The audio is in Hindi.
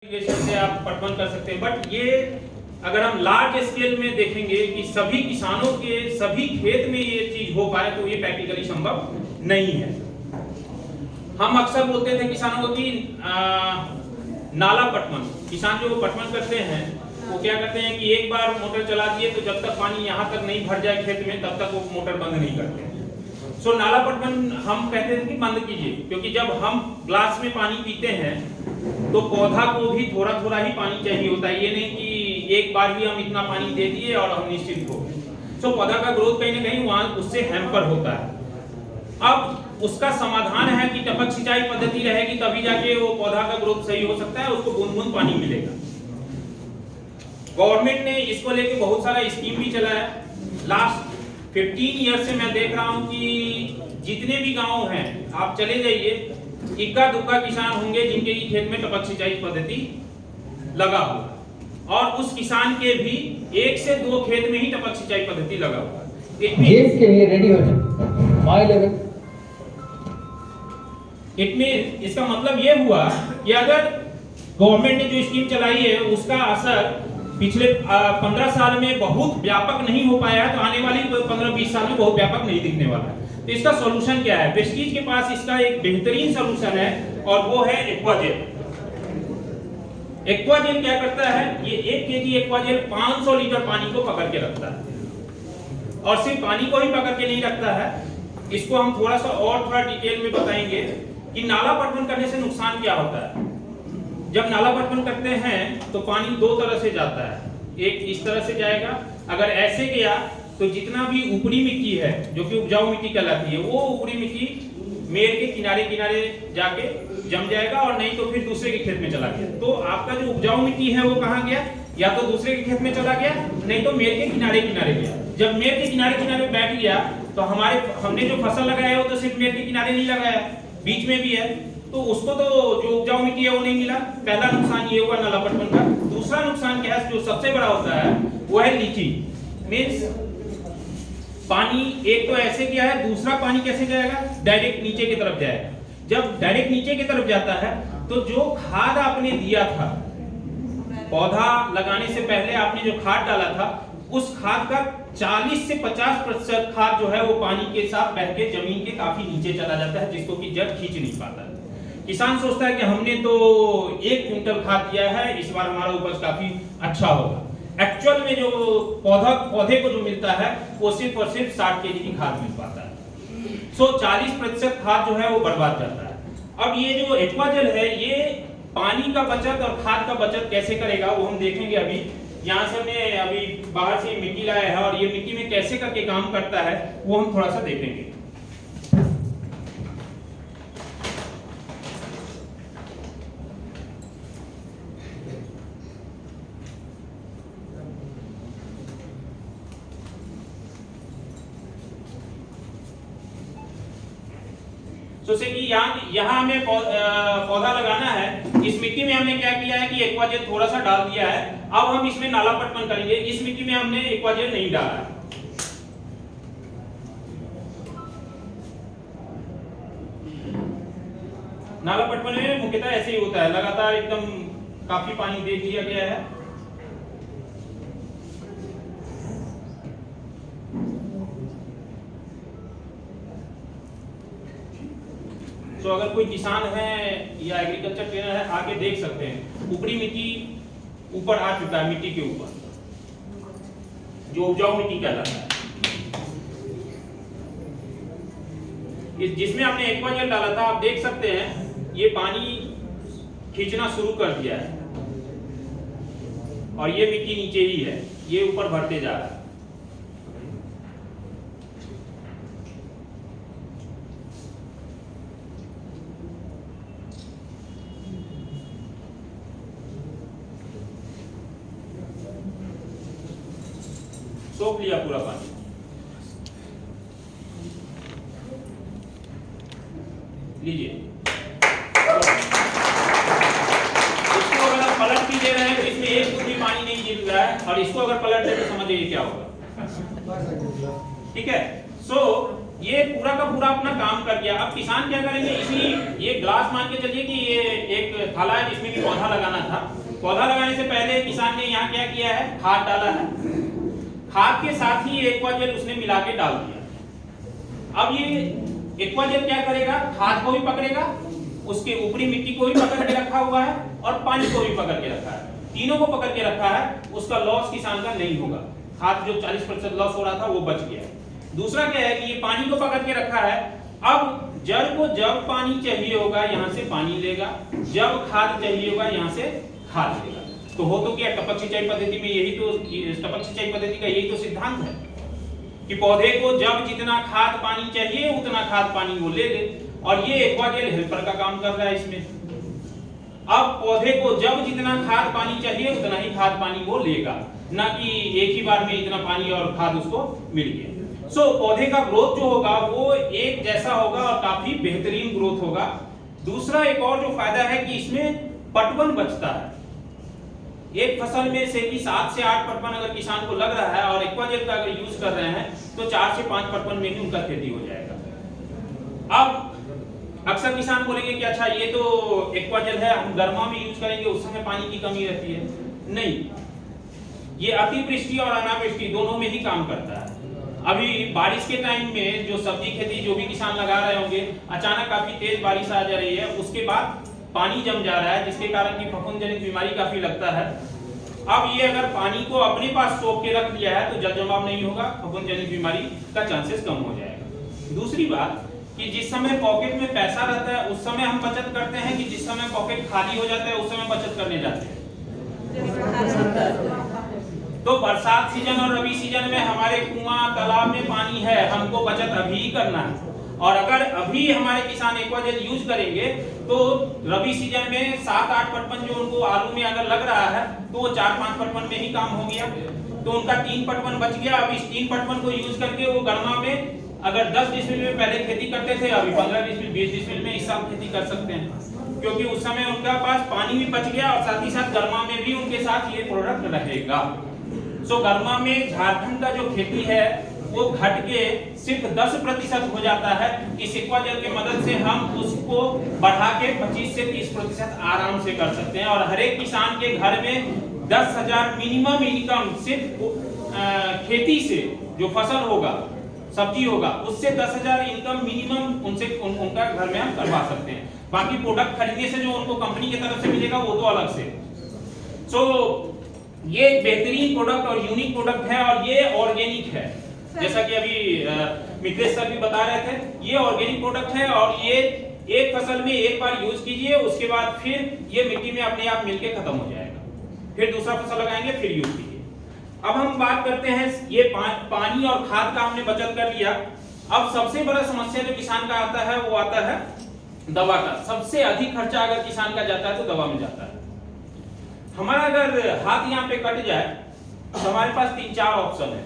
इरिगेशन से आप पटवन कर सकते हैं, बट ये अगर हम लार्ज स्केल में देखेंगे कि सभी किसानों के सभी खेत में ये चीज हो पाए तो ये प्रैक्टिकली संभव नहीं है। हम अक्सर बोलते थे किसानों को कि नाला पटवन, किसान जो पटवन करते हैं वो क्या करते हैं कि एक बार मोटर चला दिए तो जब तक पानी यहाँ तक नहीं भर जाए खेत में तब तक वो मोटर बंद नहीं करते। सो नाला पटवन हम कहते हैं कि बंद कीजिए, क्योंकि जब हम ग्लास में पानी पीते हैं तो पौधा को भी थोड़ा थोड़ा ही पानी चाहिए होता है। ये नहीं कि एक बार ही हम इतना पानी दे दिए और हम निश्चिंत हो गए। सो पौधा का ग्रोथ कहीं ना कहीं वहां उससे हैम्पर होता है। अब उसका समाधान है कि टपक सिंचाई पद्धति रहेगी, तभी जाके वो पौधा का ग्रोथ सही हो सकता है, उसको बूंद बूंद पानी मिलेगा। गवर्नमेंट ने इसको लेके बहुत सारा स्कीम भी चलाया। लास्ट 15 ईयर से मैं देख रहा हूं कि जितने भी गांव हैं आप चले जाइए, इक्का दुक्का किसान होंगे जिनके खेत में टपक सिंचाई पद्धति लगा हुआ, और उस किसान के भी 1 से 2 खेत में ही टपक सिंचाई पद्धति लगा हुआ। गेम के लिए रेडी हो जाए माय लेवल। इट मीन इसका मतलब ये हुआ कि अगर गवर्नमेंट ने जो स्कीम चलाई है उसका असर पिछले 15 साल में बहुत व्यापक नहीं हो पाया है, तो आने वाली 15-20 साल में बहुत व्यापक नहीं दिखने वाला है। तो इसका सॉल्यूशन क्या है? प्रेस्टीज के पास इसका एक बेहतरीन सॉल्यूशन है और वो है एक्वाजेल। एक्वाजेल क्या करता है? ये 1 केजी एक्वाजेल 500 लीटर पानी को पकड़ के रखता है, और सिर्फ पानी को ही पकड़ के नहीं रखता है। इसको हम थोड़ा डिटेल में बताएंगे कि नाला पटवन करने से नुकसान क्या होता है। जब नाला पटवन करते हैं तो पानी 2 तरह से जाता है, एक इस तरह से जाएगा, अगर ऐसे गया तो जितना भी ऊपरी मिट्टी है जो कि उपजाऊ मिट्टी कहलाती है, वो ऊपरी मिट्टी मेड़ के किनारे किनारे जाके जम जाएगा, और नहीं तो फिर दूसरे के खेत में चला गया। तो आपका जो उपजाऊ मिट्टी है वो कहाँ गया? या तो दूसरे के खेत में चला गया, नहीं तो मेड़ के किनारे किनारे गया। जब मेड़ के किनारे किनारे बैठ गया तो हमने जो फसल लगाया है वो तो सिर्फ मेड़ के किनारे नहीं लगाया, बीच में भी है, तो उसको तो जो उपजाऊ मिट्टी है वो नहीं मिला। पहला नुकसान ये हुआ नाला पटवन का। दूसरा नुकसान क्या है जो सबसे बड़ा होता है वो है लीचिंग। मींस पानी एक तो ऐसे गया है, दूसरा पानी कैसे जाएगा? डायरेक्ट नीचे की तरफ जाएगा। जब डायरेक्ट नीचे की तरफ जाता है तो जो खाद आपने दिया था, पौधा लगाने से पहले आपने जो खाद डाला था, उस खाद का 40 से 50% खाद जो है वो पानी के साथ बह के जमीन के काफी नीचे चला जाता है, जिसको कि जड़ खींच नहीं पाता है। किसान सोचता है कि हमने तो 1 क्विंटल खाद दिया है, इस बार हमारा उपज काफी अच्छा होगा। एक्चुअल में जो पौधे को जो मिलता है वो सिर्फ और सिर्फ 60 केजी की खाद मिल पाता है। सो 40% खाद जो है वो बर्बाद जाता है। अब ये जो एक्वाजेल है ये पानी का बचत और खाद का बचत कैसे करेगा वो हम देखेंगे। अभी यहाँ से हमने अभी बाहर से मिट्टी लाया है और ये मिट्टी में कैसे करके काम करता है वो हम थोड़ा सा देखेंगे। जैसे कि यहाँ हमें पौधा लगाना है, इस मिट्टी में हमने क्या किया है कि एक्वाजेल थोड़ा सा डाल दिया है। अब हम इसमें नाला पटवन करेंगे। इस मिट्टी में हमने एक्वाजेल नहीं डाला है। नाला पटवन में मुख्यतः ऐसे ही होता है, लगातार एकदम काफी पानी दे दिया गया है। तो अगर कोई किसान है या एग्रीकल्चर ट्रेनर है आके देख सकते हैं, ऊपरी मिट्टी ऊपर आ चुका है, मिट्टी के ऊपर जो उपजाऊ मिट्टी कहलाता है। जिसमें आपने एक्वाजेल डाला था, आप देख सकते हैं ये पानी खींचना शुरू कर दिया है, और ये मिट्टी नीचे ही है, ये ऊपर भरते जा रहा है। सोख लिया पूरा पानी। लीजिए, इसको अगर आप पलट भी दे रहे हैं तो इसमें एक बूंद भी पानी नहीं गिर रहा है, और इसको अगर पलट दे तो समझिए क्या होगा। ठीक है। सो ये पूरा का पूरा अपना काम कर गया। अब किसान क्या करेंगे, इसी ये ग्लास मान के चलिए कि ये एक थाला है जिसमें कि पौधा लगाना था। पौधा लगाने से पहले किसान ने यहाँ क्या किया है, खाद डाला है, खाद के साथ ही एक्वाजेल उसने मिला के डाल दिया। अब ये एक्वाजेल क्या करेगा, खाद को भी पकड़ेगा, उसके ऊपरी मिट्टी को भी पकड़ के रखा हुआ है और पानी को भी पकड़ के रखा है, तीनों को पकड़ के रखा है। उसका लॉस किसान का नहीं होगा, खाद जो 40% लॉस हो रहा था वो बच गया। दूसरा क्या है कि ये पानी को पकड़ के रखा है। अब जड़ को जब पानी चाहिए होगा यहाँ से पानी लेगा, जब खाद चाहिए होगा यहाँ से खाद लेगा। तो हो तो क्या, टपक सिंचाई पद्धति में यही तो, टपक सिंचाई पद्धति का यही तो सिद्धांत है कि पौधे को जब जितना खाद पानी चाहिए उतना खाद पानी वो ले ले, और ये एक्वाजेल हेल्पर का काम कर रहा है इसमें। अब पौधे को जब जितना खाद पानी चाहिए उतना ही खाद पानी वो लेगा, ना कि एक ही बार में इतना पानी और खाद उसको मिल गया। पौधे का ग्रोथ जो होगा वो एक जैसा होगा और काफी बेहतरीन ग्रोथ होगा। दूसरा एक और जो फायदा है कि इसमें पटवन बचता है। एक फसल में से कि 7 से 8 पटवन अगर किसान को लग रहा है और एक्वाजेल का अगर यूज कर रहे हैं तो 4 से 5 पटवन में ही उनका खेती हो जाएगा। अब अक्सर किसान बोलेंगे कि अच्छा ये तो एक्वाजेल है, हम गर्मा में यूज करेंगे, उस समय पानी की कमी रहती है। नहीं, ये अतिवृष्टि और अनावृष्टि दोनों में ही काम करता है। अभी बारिश के टाइम में जो सब्जी खेती जो भी किसान लगा रहे होंगे, अचानक काफी तेज बारिश आ जा रही है, उसके बाद पानी जम जा रहा है जिसके कारण की फफूंद जनित बीमारी काफी लगता है। अब ये अगर पानी को अपने पास सोख के रख लिया है तो जल जमाव नहीं होगा, फफूंद जनित बीमारी का चांसेस कम हो जाएगा। दूसरी बात कि जिस समय पॉकेट में पैसा रहता है उस समय हम बचत करते हैं, कि जिस समय पॉकेट खाली हो जाता है उस समय बचत करने जाते हैं। तो बरसात सीजन और रबी सीजन में हमारे कुआं तालाब में पानी है, हमको बचत अभी करना है। और अगर अभी हमारे किसान एक्वाजेल यूज करेंगे तो रबी सीजन में 7-8 पटवन जो उनको आलू में अगर लग रहा है तो वो 4-5 पटवन में ही काम हो गया, तो उनका 3 पटवन बच गया। अब इस 3 पटवन को यूज करके वो गरमा में अगर 10 डिसमिल में पहले खेती करते थे, अभी 15 डिसमिल 20 डिसमिल में इस साल खेती कर सकते हैं, क्योंकि उस समय उनका पास पानी भी बच गया और साथ ही साथ गरमा में भी उनके साथ ये प्रोडक्ट रहेगा। गरमा में झारखंड का जो खेती है वो घट के सिर्फ 10% हो जाता है। इस एक्वाजेल की मदद से हम उसको बढ़ा के 25 से 30% आराम से कर सकते हैं। और हर एक किसान के घर में 10,000 मिनिमम इनकम सिर्फ खेती से जो फसल होगा, सब्जी होगा, उससे 10,000 इनकम मिनिमम उनका घर में हम करवा सकते हैं। बाकी प्रोडक्ट खरीदने से जो उनको कंपनी की तरफ से मिलेगा वो तो अलग से। ये एक बेहतरीन प्रोडक्ट और यूनिक प्रोडक्ट है और ये ऑर्गेनिक है, जैसा कि अभी मित्रेश सर भी बता रहे थे, ये ऑर्गेनिक प्रोडक्ट है और ये एक फसल में एक बार यूज कीजिए, उसके बाद फिर ये मिट्टी में अपने आप मिलके खत्म हो जाएगा, फिर दूसरा फसल लगाएंगे फिर यूज कीजिए। अब हम बात करते हैं ये पानी और खाद का हमने बचत कर लिया। अब सबसे बड़ा समस्या जो किसान का आता है वो आता है दवा का। सबसे अधिक खर्चा अगर किसान का जाता है तो दवा में जाता है। हमारा अगर हाथ यहाँ पे कट जाए तो हमारे पास 3-4 ऑप्शन है।